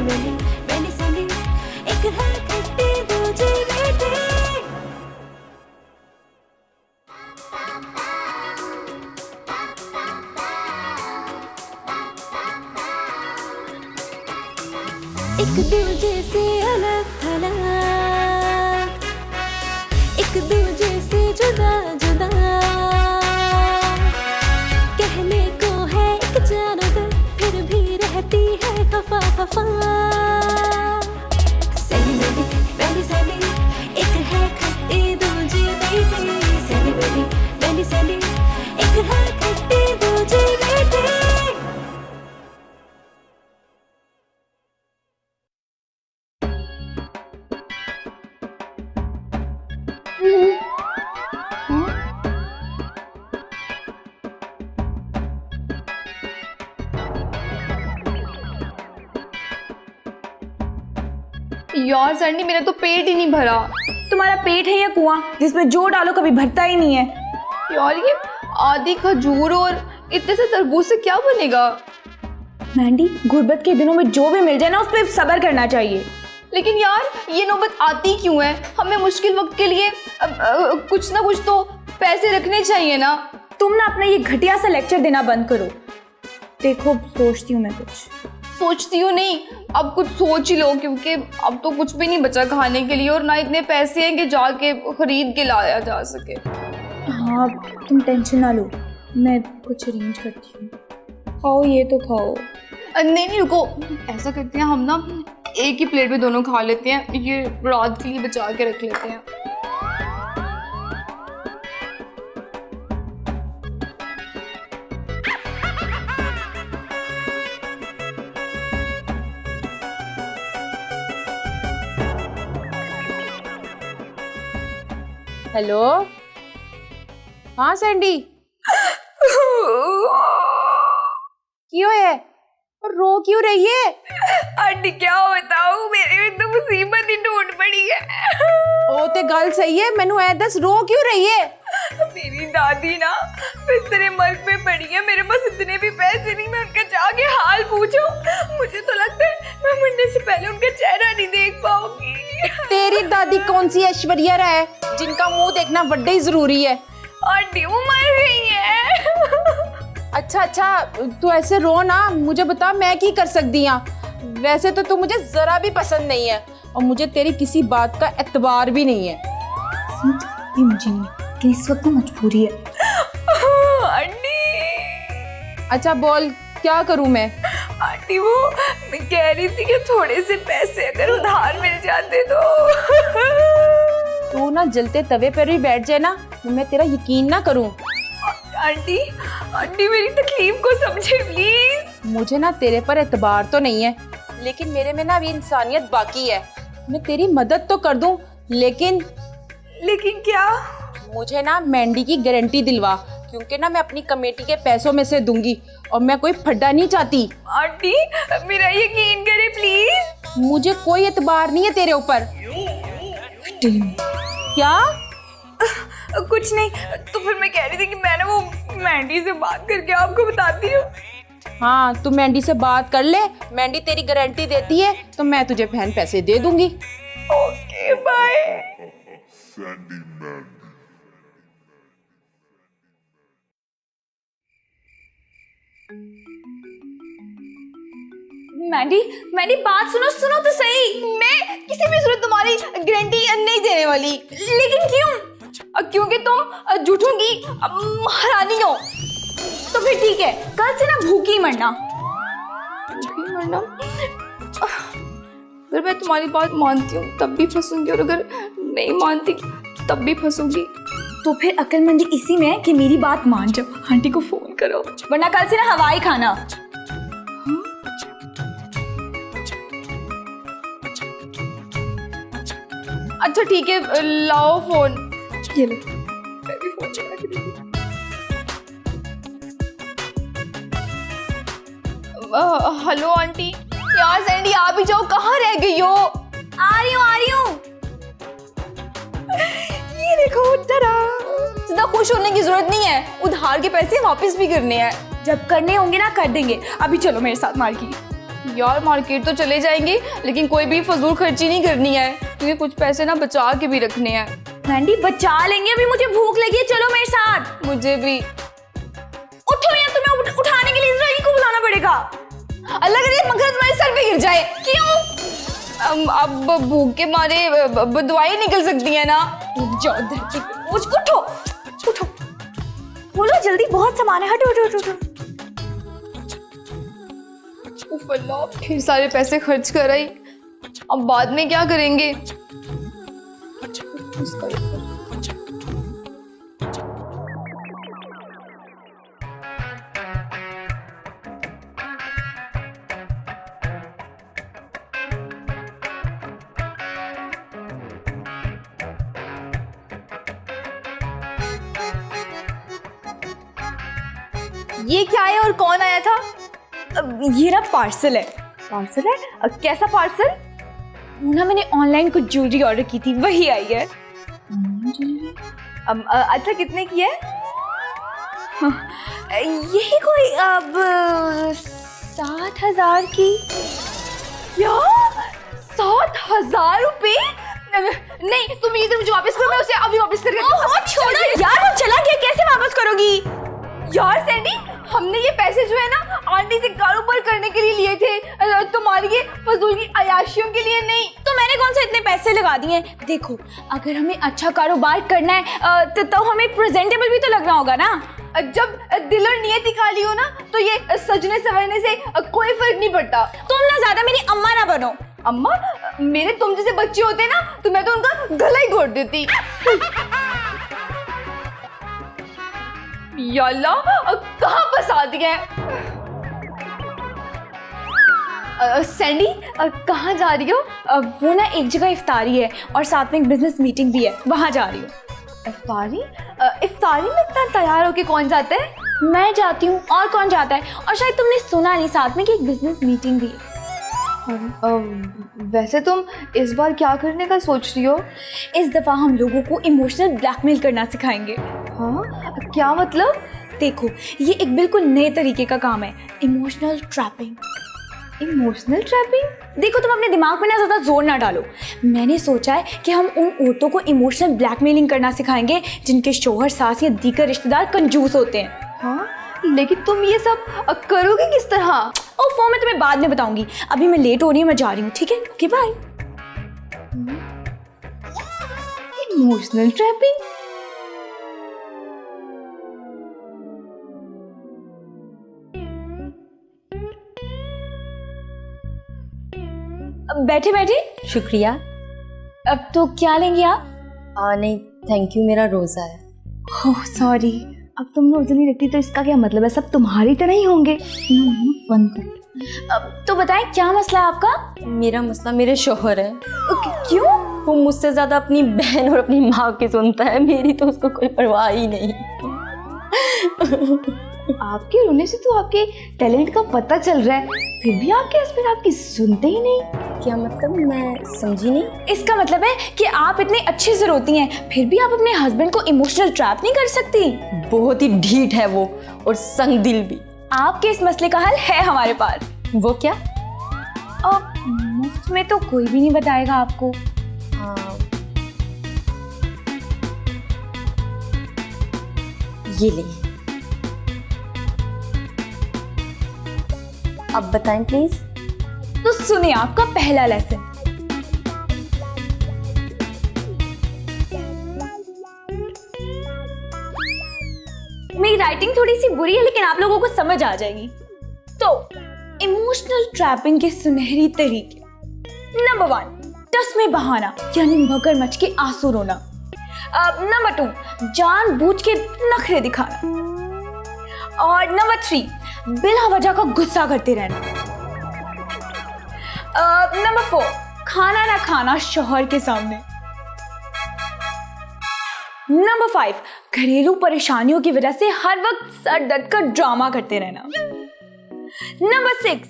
सैली मैली मैली सैली, एक है खट्टी दूजी मीठी। एक दूजे से अलग थलग, एक दूजे से जुदा जुदा, कहने को है एक जानवर फिर भी रहती है खफा खफा। सैली मैली मैली सैली, एक है खट्टी दूजी मीठी। सैली मैली मैली सैली, एक है खट्टी दूजी मीठी। यार सैंडी, मेरा तो पेट ही नहीं भरा। तुम्हारा पेट है या कुआं जिसमें जो डालो कभी भरता ही नहीं है। यार ये आधी खजूर और इतने से तरबूज से क्या बनेगा? मैंडी, गुर्बत के दिनों में जो भी मिल जाए ना उस पर सब्र करना चाहिए। लेकिन यार ये नौबत आती क्यों है? हमें मुश्किल वक्त के लिए कुछ ना कुछ तो पैसे रखने चाहिए ना। तुम ना अपना ये घटिया सा लेक्चर देना बंद करो। देखो सोचती हूँ मैं कुछ। सोचती हूँ नहीं, अब कुछ सोच ही लो, क्योंकि अब तो कुछ भी नहीं बचा खाने के लिए और ना इतने पैसे हैं कि जाके खरीद के लाया जा सके। हाँ तुम टेंशन ना लो, मैं कुछ अरेंज करती हूँ। खाओ ये तो खाओ। नहीं नहीं रुको, ऐसा करते हैं हम ना एक ही प्लेट में दोनों खा लेते हैं, ये रात के लिए बचा के रख लेते हैं। हेलो, हाँ सैंडी, क्यों है और रो क्यों रही है? आंटी क्या बताऊं, मेरे में तो मुसीबत ही ढूंढ पड़ी है। ओ ते गल सही है, मैनू ऐ दस रो क्यों रही है? मेरी दादी ना बिस्तरे मर्ग पे पड़ी है, मेरे पास इतने भी पैसे नहीं, मैं उनका जाके हाल पूछूं। मुझे तो लगता है मैं मरने से पहले उनका चेहरा नहीं देख पाऊंगी। तेरी दादी कौन सी ऐश्वर्या राय है जिनका मुंह देखना बड्डे ही जरूरी है? आंटी वो मर गई है। अच्छा अच्छा, तू ऐसे रो ना, मुझे बता मैं क्या कर सकती हूँ। वैसे तो तू मुझे जरा भी पसंद नहीं है और मुझे तेरी किसी बात का एतबार भी नहीं है। मुझे नहीं कि इस वक्त मजबूरी है। आंटी अच्छा बोल, क्या करूं मैं? आंटी वो मैं कह रही थी कि थोड़े से पैसे अगर उधार मिल जाते तो। तू ना जलते तवे पर ही बैठ जाए ना, मैं तेरा यकीन ना करूं। आंटी आंटी मेरी तकलीफ को समझे प्लीज। मुझे ना तेरे पर एतबार तो नहीं है, लेकिन मेरे में ना अभी इंसानियत बाकी है। मैं तेरी मदद तो कर दूं, लेकिन क्या? मुझे ना मैंडी की गारंटी दिलवा, क्योंकि ना मैं अपनी कमेटी के पैसों में से दूंगी और मैं कोई फड्डा नहीं चाहती। आंटी मेरा यकीन करे प्लीज। मुझे कोई एतबार नहीं है तेरे ऊपर। क्या? कुछ नहीं, तो फिर मैं कह रही थी कि मैं ना वो मैंडी से बात करके आपको बताती हूँ। हाँ तू मैंडी से बात कर ले, मैंडी तेरी गारंटी देती है तो मैं तुझे फैन पैसे दे दूंगी। Okay bye. मैंडी बात सुनो तो सही। मैं किसी भी सूरत तुम्हारी गारंटी नहीं देने वाली। लेकिन क्यों? क्योंकि तुम झूठों की महारानी हो। तो फिर ठीक है, कल से ना भूखी मरना। अगर मैं तुम्हारी बात मानती हूँ तब भी फंसूंगी, और अगर नहीं मानती तब भी फंसूंगी। तो फिर अक्लमंदी इसी में है कि मेरी बात मान जाओ, आंटी को फोन करो, वरना कल से ना हवाई खाना। अच्छा ठीक है, लाओ फोन। ये लो, मैं भी फोन चला के देती हूँ। Hello aunty. यार सैंडी आप ही जाओ, कहाँ रह गई हो? आ रही हूँ। ये देखो तरा। ज्यादा खुश होने की जरूरत नहीं है, उधार के पैसे वापस भी करने हैं। जब करने होंगे ना कर देंगे। अभी चलो मेरे साथ मार्केट। यार मार्केट तो चले जाएंगे लेकिन कोई भी फजूल खर्ची नहीं करनी है, क्योंकि कुछ पैसे ना बचा के भी रखने हैं। मैंडी बचा लेंगे, अभी मुझे भूख लगी है, चलो मेरे साथ। मुझे भी। उठो यार, तुम्हें उठाने के लिए इज़राइल को बुलाना पड़ेगा। अल्लाह करे मगर तुम्हारे सर पे गिर जाए। क्यों? अब भूख के मारे दुआएं निकल सकती है ना। जाओ धरती पे, उठो उठो, बोलो जल्दी, बहुत सामान है, हटो हटो हटो। उफ अल्लाह, फिर सारे पैसे खर्च कर आई, अब बाद में क्या करेंगे? ये क्या है और कौन आया था? ये ना पार्सल है। पार्सल है? कैसा पार्सल? वो ना मैंने ऑनलाइन कुछ ज्वेलरी ऑर्डर की थी, वही आई है। अच्छा कितने की है? यही कोई अब 7,000 की। यार 7,000 रुपए? नहीं तुम ये मुझे वापस करो, मैं उसे अभी वापस करके। छोड़ो यार, वो चला गया, कैसे वापस करोगी? यार सैंडी, हमने ये पैसे जो है ना आंटी से कारोबार करने के लिए लिए थे, तुम्हारी ये फजूल की अयाशियों के लिए नहीं। तो मैंने कौन सा इतने पैसे लगा दिए? देखो, अगर हमें अच्छा कारोबार करना है तो हमें प्रेजेंटेबल भी तो लगना होगा ना। जब दिल और नियत ही खाली हो ना तो ये सजने संवरने से कोई फर्क नहीं पड़ता। तुम ना ज्यादा मेरी अम्मा ना बनो। अम्मा? मेरे तुम जैसे बच्चे होते ना तो मैं तो उनका गला ही घोट देती। या अल्लाह, कहाँ फंसा दिया है? सैंडी कहाँ जा रही हो? वो ना एक जगह इफ्तारी है और साथ में एक बिजनेस मीटिंग भी है, वहाँ जा रही हूँ। इफ्तारी? इफ्तारी में इतना तैयार होके कौन जाता है? मैं जाती हूँ, और कौन जाता है? और शायद तुमने सुना नहीं, साथ में कि एक बिजनेस मीटिंग भी है। वैसे तुम इस बार क्या करने का सोच रही हो? इस दफ़ा हम लोगों को इमोशनल ब्लैकमेल करना सिखाएंगे। हाँ, क्या मतलब? देखो, ये एक बिल्कुल नए तरीके का काम है, इमोशनल ट्रैपिंग। Emotional trapping? देखो, तुम अपने दिमाग में ना ज़्यादा जोर ना डालो। मैंने सोचा है कि हम उन औरतों को इमोशनल ब्लैकमेलिंग करना सिखाएंगे जिनके शौहर, सास या दीगर रिश्तेदार कंजूस होते हैं। हाँ, लेकिन तुम ये सब करोगे किस तरह? ओफो, मैं तुम्हें बाद में बताऊंगी, अभी मैं लेट हो रही हूँ, मैं जा रही हूँ। ठीक है, ओके बाय। Emotional trapping? बैठे बैठे। शुक्रिया। अब तो क्या लेंगे आप? नहीं थैंक यू, मेरा रोज़ा है। Oh sorry. अब तुम रोज़ा नहीं रखती तो इसका क्या मतलब है? सब तुम्हारी तरह ही होंगे। बंद कर। अब तो बताएं, क्या मसला है आपका? मेरा मसला मेरे शौहर है। क्यों? वो मुझसे ज़्यादा अपनी बहन और अपनी माँ की सुनता है, मेरी तो उसको कोई परवाह ही नहीं। आपके रोने से तो आपके टैलेंट का पता चल रहा है, फिर भी आपके हस्बैंड आपकी सुनते ही नहीं। क्या मतलब? मैं समझी नहीं। इसका मतलब है कि आप इतने अच्छे से रोती हैं, फिर भी आप अपने हस्बैंड को इमोशनल ट्रैप नहीं कर सकती। बहुत ही ढीठ है वो, और संग दिल भी। आपके इस मसले का हल है हमारे पास। वो क्या? अब मुफ्त में तो कोई भी नहीं बताएगा आपको। ये ले, अब बताएं प्लीज। तो सुनिए आपका पहला लेसन। मेरी राइटिंग थोड़ी सी बुरी है लेकिन आप लोगों को समझ आ जाएगी। तो इमोशनल ट्रैपिंग के सुनहरी तरीके। नंबर 1, टस में बहाना यानी मगरमच्छ के आंसू रोना। नंबर 2, जानबूझ के नखरे दिखाना। और नंबर 3, बिला वजह का गुस्सा करते रहना। नंबर 4, खाना ना खाना शौहर के सामने। नंबर 5, घरेलू परेशानियों की वजह से हर वक्त सर दर्द का ड्रामा करते रहना। नंबर 6,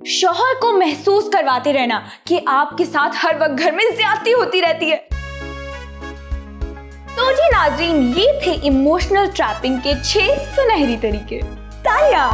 शौहर को महसूस करवाते रहना कि आपके साथ हर वक्त घर में ज्यादती होती रहती है। तो जी नाजरीन, ये थे इमोशनल ट्रैपिंग के 6 सुनहरी तरीके। तालियां।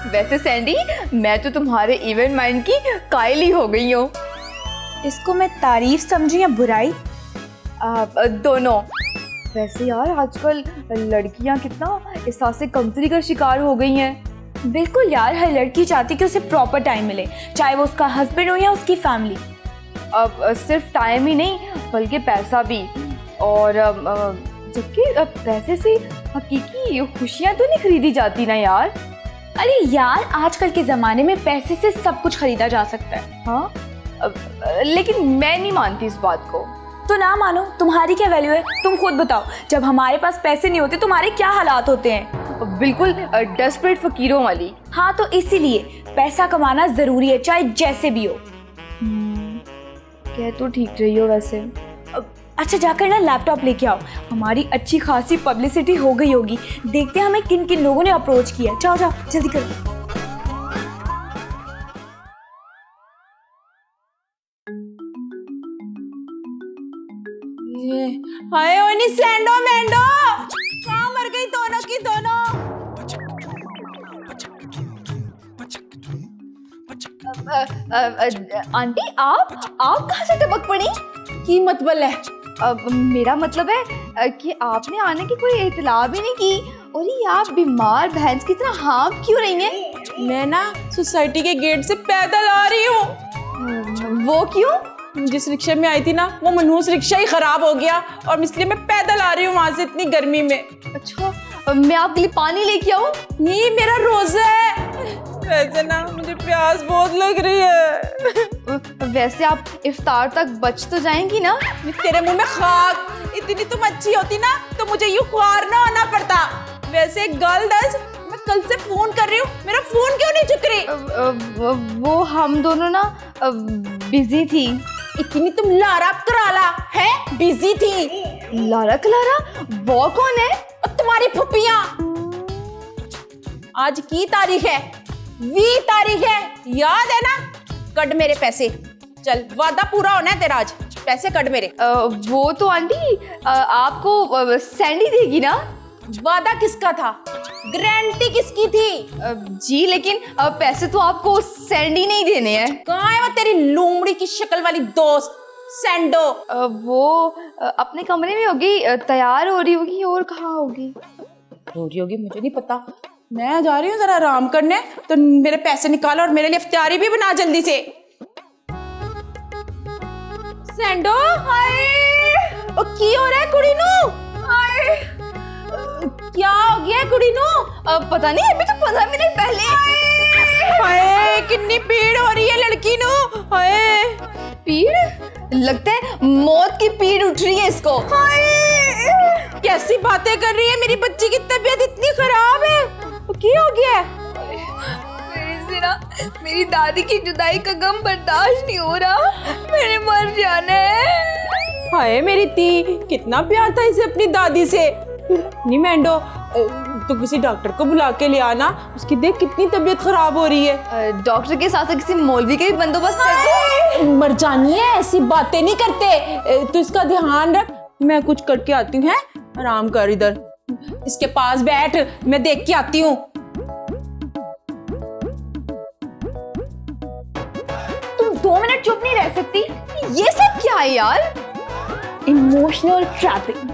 वैसे सैंडी, मैं तो तुम्हारे इवेंट माइंड की कायल ही हो गई हूँ। इसको मैं तारीफ समझूं या बुराई? दोनों। वैसे यार आजकल लड़कियां कितना एहसास कमतरी का शिकार हो गई हैं। बिल्कुल यार, हर लड़की चाहती है कि उसे प्रॉपर टाइम मिले, चाहे वो उसका हस्बैंड हो या उसकी फैमिली। अब सिर्फ टाइम ही नहीं बल्कि पैसा भी। और जबकि पैसे से हकीकी खुशियां तो नहीं खरीदी जाती ना यार। अरे यार, आजकल के ज़माने में पैसे से सब कुछ खरीदा जा सकता है। हाँ, लेकिन मैं नहीं मानती इस बात को। तो ना मानो, तुम्हारी क्या वैल्यू है? तुम खुद बताओ, जब हमारे पास पैसे नहीं होते तुम्हारे क्या हालात होते हैं? बिल्कुल डेस्परेट फकीरों वाली। हाँ, तो इसीलिए पैसा कमाना जरूरी है, चाहे जैसे भी हो। कह तो ठीक रही हो वैसे। अच्छा, जाकर ना लैपटॉप लेके आओ, हमारी अच्छी खासी पब्लिसिटी हो गई होगी। देखते हैं हमें किन किन लोगों ने अप्रोच किया। जाओ जाओ जल्दी करो। हाय ओनी सैंडो मैंडो, कहाँ मर गई दोनों की दोनों? आंटी, आप कहाँ से टपक पड़ी? की मतबल है? मेरा मतलब है कि आपने आने की कोई इतला भी नहीं की। और ये आप बीमार भैंस की तरह हाँफ क्यों रही हैं? मैं ना सोसाइटी के गेट से पैदल आ रही हूँ। वो क्यों? जिस रिक्शे में आई थी ना, वो मनहूस रिक्शा ही खराब हो गया और इसलिए मैं पैदल आ रही हूँ वहां से इतनी गर्मी में। अच्छा, मैं आपके लिए पानी लेके आऊँ? नहीं, मेरा रोजा है। वैसे ना मुझे प्यास बहुत लग रही है। वैसे आप इफ्तार तक बच तो जाएंगी ना? तेरे मुंह में खाक। इतनी तुम अच्छी होती ना तो मुझे यूं ख्वार ना होना पड़ता। वैसे गर्ल दस, मैं कल से फोन कर रही हूँ, मेरा फोन क्यों नहीं चुक रही? वो हम दोनों ना बिजी थी। इतनी तुम लारा कराला है, बिजी थी। लारा कलारा? वो कौन है? तुम्हारी फुप्पियां। आज की तारीख है, 20 तारीख है, याद है ना? कट मेरे पैसे। चल, वादा पूरा होना है तेरा आज। पैसे कट मेरे। वो तो आंटी आपको सैंडी देगी ना? वादा किसका था? गारंटी किसकी थी? जी, लेकिन पैसे तो आपको सैंडी नहीं देने हैं। कहाँ है वो तेरी लोमड़ी की शक्ल वाली दोस्त सैंडो? वो अपने कमरे में होगी, तैयार हो रही होगी। और कहाँ होगी? हो रही होगी, मुझे नहीं पता। मैं जा रही हूँ जरा आराम करने, तो मेरे पैसे निकालो और मेरे लिए इफ्तारी भी बना जल्दी से। सैंडो, हाय। की हो रहा है कुड़ी नू? हाय, क्या हो गया है कुड़ी नू? पता नहीं, अभी तो 15 मिनट पहले। हाय, कितनी पीड़ हो रही है लड़की नू। हाय, पीड़? लगता है मौत की पीड़ उठ रही है इसको। हाय, कैसी बातें कर रही है? मेरी बच्ची की तबीयत इतनी खराब है। क्या हो गया? मेरे से ना मेरी दादी की जुदाई का गम बर्दाश्त नहीं हो रहा। मैंने मर जाना है। हाय मेरी ती, कितना प्यार था इसे अपनी दादी से। नहीं मैंडो, तो किसी डॉक्टर को बुला के ले आना, उसकी देख कितनी तबीयत खराब हो रही है। डॉक्टर के साथ किसी मौलवी का भी बंदोबस्त कर दो। मर जानी है, ऐसी बातें नहीं करते। तो इसका ध्यान रख, मैं कुछ करके आती हूँ। आराम कर, इधर इसके पास बैठ, मैं देख के आती हूँ। तुम 2 मिनट चुप नहीं रह सकती? ये सब क्या है यार? Emotional trapping.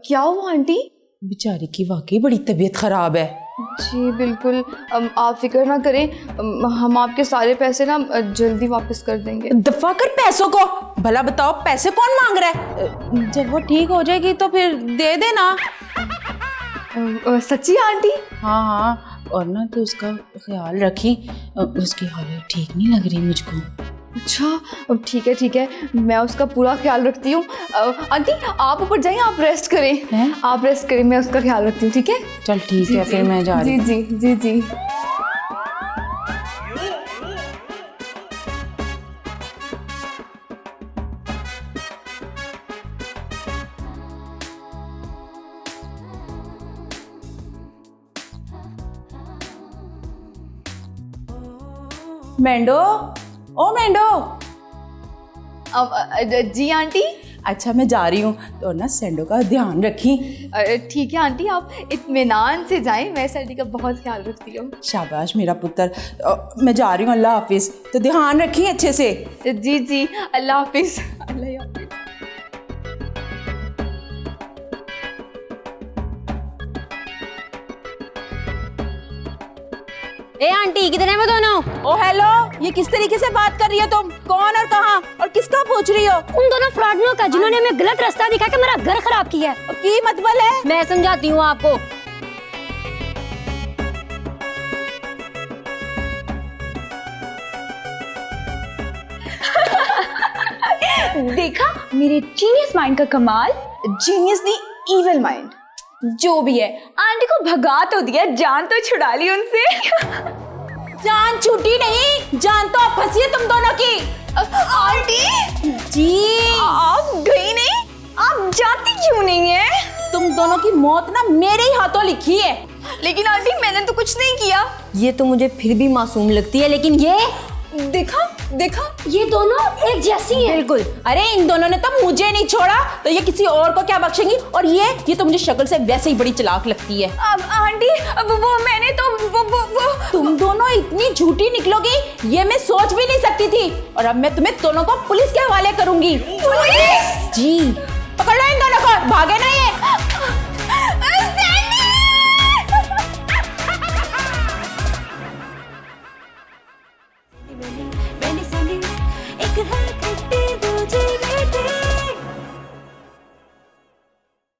क्या हुआ आंटी? बेचारी की वाकई बड़ी तबीयत खराब है। जी बिल्कुल, आप फिक्र ना करें, हम आपके सारे पैसे ना जल्दी वापस कर देंगे। दफा कर पैसों को। भला बताओ, पैसे कौन मांग रहा है? जब वो ठीक हो जाएगी तो फिर दे देना। सच्ची आंटी? हाँ हाँ, और ना तो उसका ख्याल रखी, उसकी हालत ठीक नहीं लग रही मुझको। अच्छा, अब ठीक है, मैं उसका पूरा ख्याल रखती हूँ। आंटी आप ऊपर जाइए, आप रेस्ट करें। हैं? आप रेस्ट करें, मैं उसका ख्याल रखती हूँ, ठीक है? चल ठीक है, फिर मैं जा रही हूँ। जी। मेंढो, ओ मेंढो। जी आंटी। अच्छा मैं जा रही हूँ, तो ना सैंडो का ध्यान रखी। ठीक है आंटी, आप इत्मीनान से जाएं, मैं सैंडी का बहुत ख्याल रखती हूँ। शाबाश मेरा पुत्र। मैं जा रही हूँ, अल्लाह हाफिज। तो ध्यान रखी अच्छे से। जी, अल्लाह हाफिज। अल्लाह हाफिज। ए आंटी किधर है वो दोनों? ओ हेलो, ये किस तरीके से बात कर रही हो तुम? कौन और कहाँ और किसका पूछ रही हो? उन दोनों फ्रॉडियों का जिन्होंने हमें गलत रास्ता दिखा के मेरा घर खराब किया है। की मतलब है? मैं समझाती हूँ आपको। देखा मेरे जीनियस माइंड का कमाल। जीनियस दी इविल माइंड। जो भी है, आंटी को भगा तो दिया, जान तो छुड़ा ली उनसे। जान छूटी नहीं, जान तो फंसी है तुम दोनों की। आंटी जी, आप गई नहीं, आप जाती क्यों नहीं है? तुम दोनों की मौत ना मेरे ही हाथों लिखी है। लेकिन आंटी मैंने तो कुछ नहीं किया। ये तो मुझे फिर भी मासूम लगती है, लेकिन ये देखा ये दोनों एक जैसी हैं। बिल्कुल। अरे इन दोनों ने तो मुझे नहीं छोड़ा, तो ये किसी और को क्या बख्शेंगी? और ये तो मुझे शक्ल से वैसे ही बड़ी चालाक लगती है। अब आंटी वो मैंने तो वो तुम दोनों इतनी झूठी निकलोगी, ये मैं सोच भी नहीं सकती थी। और अब मैं तुम्हें दोनों को पुलिस के हवाले करूंगी। पुलिस? जी, पकड़ लो इन दोनों को, भागे नहीं है। एक है